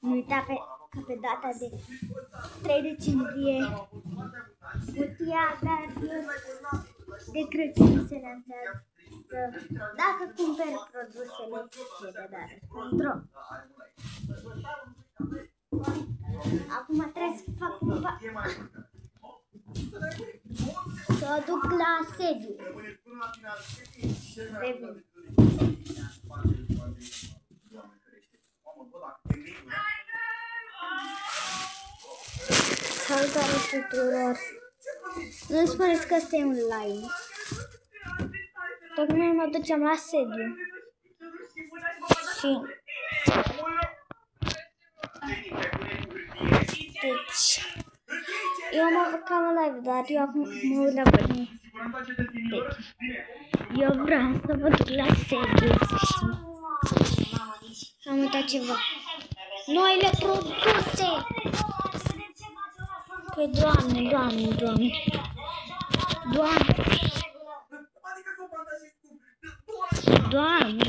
Nu uita că pe data de 3 decembrie cutia de Crăciun se lansează. Dacă cumperi produsele, trebuie dat control. Acum trebuie să fac cumva să o duc la sediu. Revin. Salutare tuturor! Nu spuneți că ăsta e un live. Tocmai mă ducem la sediu. Și... Deci... Eu mă făcam în live, dar eu acum mă uit la voi. Deci... Eu vreau să vă duc la sediu. Am uitat ceva. Noile produse! Păi, Doamne, Doamne, Doamne. Doamne. Doamne.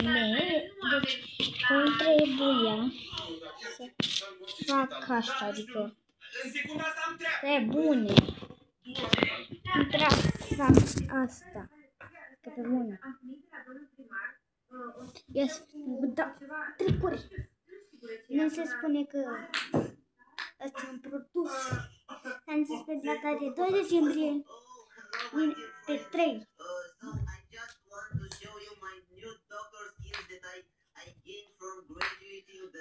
Deci, cum trebuia să fac asta, adică e bune. Cum trebuie să fac asta. Că pe bune. Ia să dau tricuri. Nu se spune că ăsta e un produs. Am zis pe data de 2 decembrie, pe 3.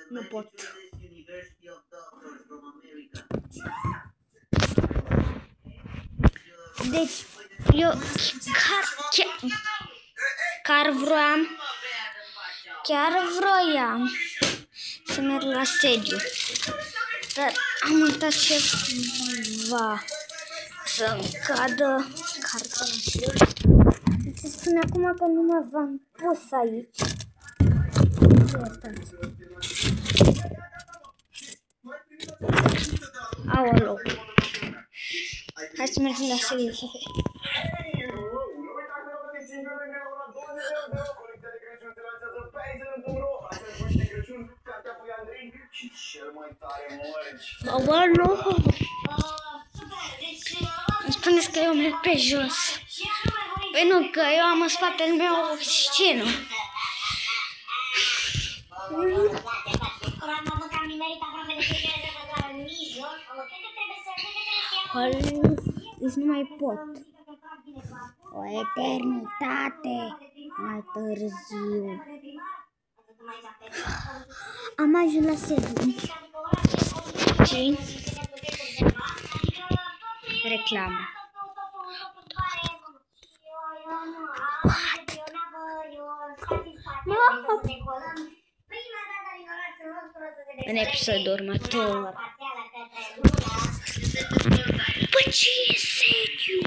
Nu pot. Deci, eu chiar vroiam să merg la sediu. Dar am uitat ceva, să-mi cadă cartonașul. Se spune acum că nu mă v-am pus aici. Aoleu. Hai să mergem la sediu să vedem. Bă, nu! Îmi spuneți că eu merg pe jos. Păi nu, că eu am în spatele meu o scenă. Deci nu mai pot. O eternitate mai târziu. Am ajuns la sediu. Și reclamă. În episodul următor. Păi ce e sediu?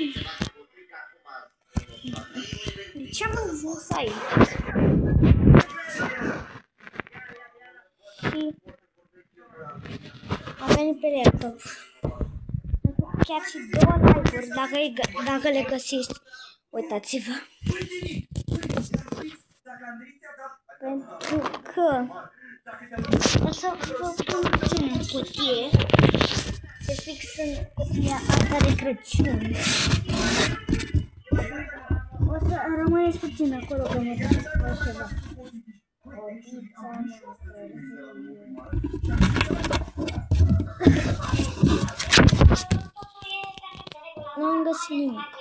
De ce am ajuns aici? Și am venit pe laptop. Chiar și 2 like-uri, dacă le găsiți, uitați-vă. Pentru că o să vă pun puțin în cutie, să fix în cutia asta de Crăciun. O să rămâneți puțin acolo, că mă duc să fac ceva. Nu am găsit nimic.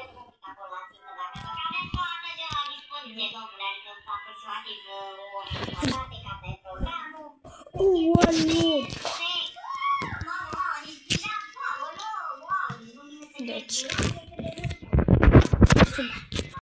Deci